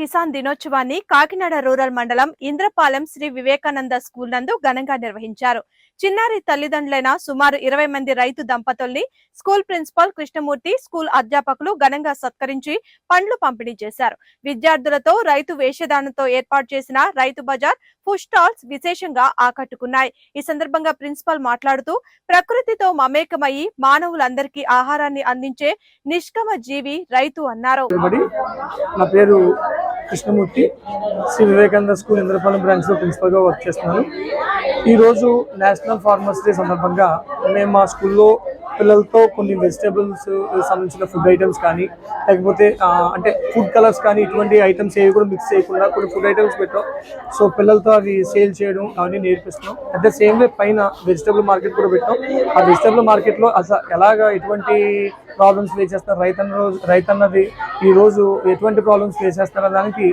కిసాన్ దినోత్సవాన్ని కాకినాడ రూరల్ మండలం ఇంద్రపాలెం శ్రీ వివేకానంద స్కూల్ నందు ఘనంగా నిర్వహించారు. చిన్నారి తల్లిదండ్రులైన సుమారు 20 మంది రైతు దంపతుల్ని స్కూల్ ప్రిన్సిపల్ కృష్ణమూర్తి, స్కూల్ అధ్యాపకులు ఘనంగా సత్కరించి పండ్లు పంపిణీ చేశారు. విద్యార్థులతో రైతు వేషధారణతో ఏర్పాటు చేసిన రైతు బజార్, ఫుడ్ స్టాల్స్ విశేషంగా ఆకట్టుకున్నాయి. ఈ సందర్భంగా ప్రిన్సిపల్ మాట్లాడుతూ, ప్రకృతితో మమేకమయ్యి మానవులందరికీ ఆహారాన్ని అందించే నిష్కమ జీవి రైతు అన్నారు. నా పేరు కృష్ణమూర్తి, శ్రీ వివేకానంద స్కూల్ ఇంద్రపాలెం బ్రాంచ్ లో ప్రిన్సిపల్ గా వర్క్ చేస్తున్నాను. ఈ రోజు నేషనల్ ఫార్మర్స్ డే సందర్భంగా మేము మా స్కూల్లో పిల్లలతో కొన్ని వెజిటేబుల్స్ సంబంధించిన ఫుడ్ ఐటమ్స్ కానీ, లేకపోతే అంటే ఫుడ్ కలర్స్ కానీ, ఇటువంటి ఐటమ్స్ ఏవి కూడా మిక్స్ చేయకుండా కొన్ని ఫుడ్ ఐటమ్స్ పెట్టాం. సో పిల్లలతో అవి సేల్ చేయడం అవన్నీ నేర్పిస్తున్నాం. అట్ ద సేమ్ వే పైన వెజిటేబుల్ మార్కెట్ కూడా పెట్టాం. ఆ వెజిటేబుల్ మార్కెట్లో అసలు ఎలాగా ఎటువంటి ప్రాబ్లమ్స్ ఫేస్ చేస్తారు, రైతన్నది ఈరోజు ఎటువంటి ప్రాబ్లమ్స్ ఫేస్ చేస్తారో దానికి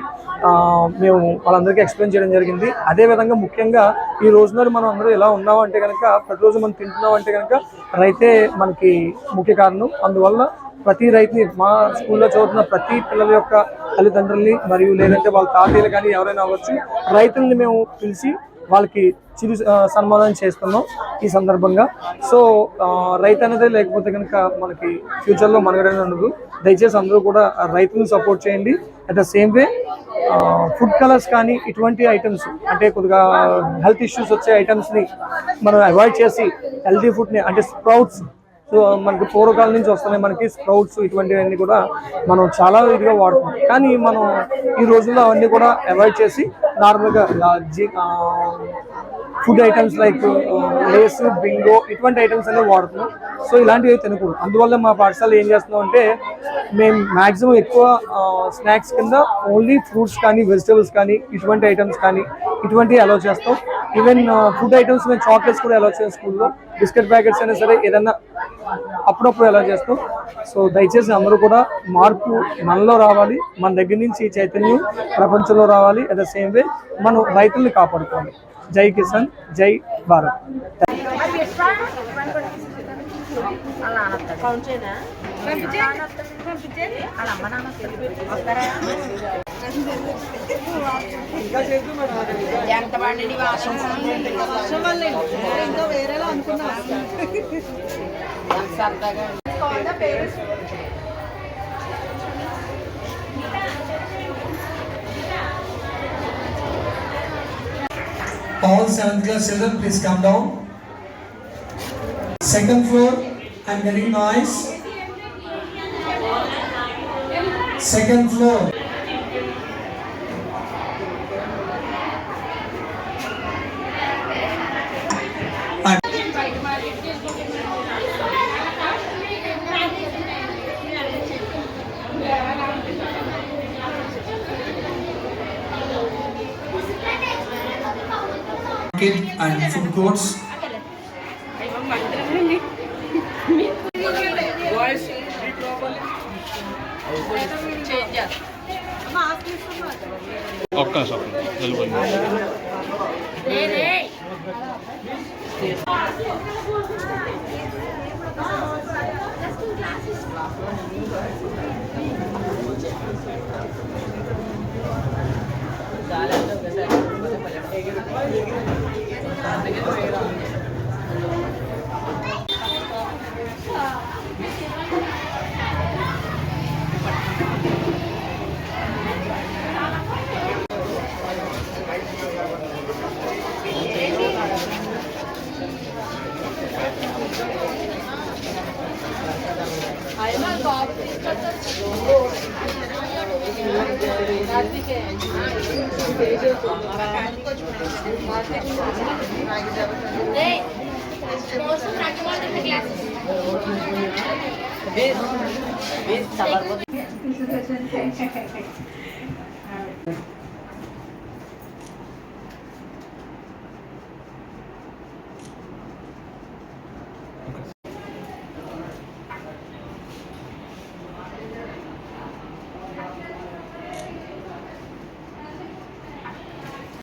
మేము వాళ్ళందరికీ ఎక్స్ప్లెయిన్ చేయడం జరిగింది. అదేవిధంగా ముఖ్యంగా ఈ రోజున మనం అందరూ ఎలా ఉన్నాం అంటే కనుక, ప్రతిరోజు మనం తింటున్నాం అంటే కనుక రైతే మనకి ముఖ్య కారణం. అందువల్ల ప్రతి రైతుని, మా స్కూల్లో చదువుతున్న ప్రతి పిల్లల యొక్క తల్లిదండ్రుల్ని మరియు లేదంటే వాళ్ళ తాతయ్యలు కానీ ఎవరైనా అవ్వచ్చు, రైతుల్ని మేము పిలిచి వాళ్ళకి చిరు సన్మానం చేస్తున్నాం ఈ సందర్భంగా. సో రైతు అనేది లేకపోతే కనుక మనకి ఫ్యూచర్లో మనగడనే ఉండదు. దయచేసి అందరూ కూడా రైతులను సపోర్ట్ చేయండి. At the same way food colours కానీ ఇటువంటి ఐటమ్స్ అంటే కొద్దిగా హెల్త్ ఇష్యూస్ వచ్చే ఐటమ్స్ని మనం అవాయిడ్ చేసి హెల్తీ ఫుడ్ని అంటే స్ప్రౌట్స్, సో మనకి పూర్వకాలం నుంచి వస్తున్నాయి మనకి స్ప్రౌట్స్, ఇటువంటివన్నీ కూడా మనం చాలా ఇదిగా వాడుతున్నాం. కానీ మనం ఈ రోజుల్లో అవన్నీ కూడా అవాయిడ్ చేసి నార్మల్గా food items like Lay's, Bingo ఇటువంటి ఐటమ్స్ అనేవి వాడుతున్నాం. సో ఇలాంటివి తినకూడదు. అందువల్ల మా పాఠశాల ఏం చేస్తున్నాం అంటే, మేము మ్యాక్సిమం ఎక్కువ స్నాక్స్ కింద ఓన్లీ ఫ్రూట్స్ కానీ, వెజిటేబుల్స్ కానీ, ఇటువంటి ఐటమ్స్ కానీ ఇటువంటివి అలౌ చేస్తాం. ఈవెన్ ఫుడ్ ఐటమ్స్ మేము చాక్లెట్స్ కూడా అలౌ చేస్తాం స్కూల్లో. బిస్కెట్ ప్యాకెట్స్ అయినా సరే ఏదన్నా అప్పుడప్పుడు అలౌ చేస్తాం. సో దయచేసి అందరూ కూడా మార్పు మనలో రావాలి, మన దగ్గర నుంచి చైతన్యం ప్రపంచంలో రావాలి. అట్ ద సేమ్ వే మనం రైతుల్ని కాపాడుకోవాలి. జై కిసాన్, జై Bharat. All 7th class children, please come down. Second floor, I'm getting noise. Second floor. And food courts.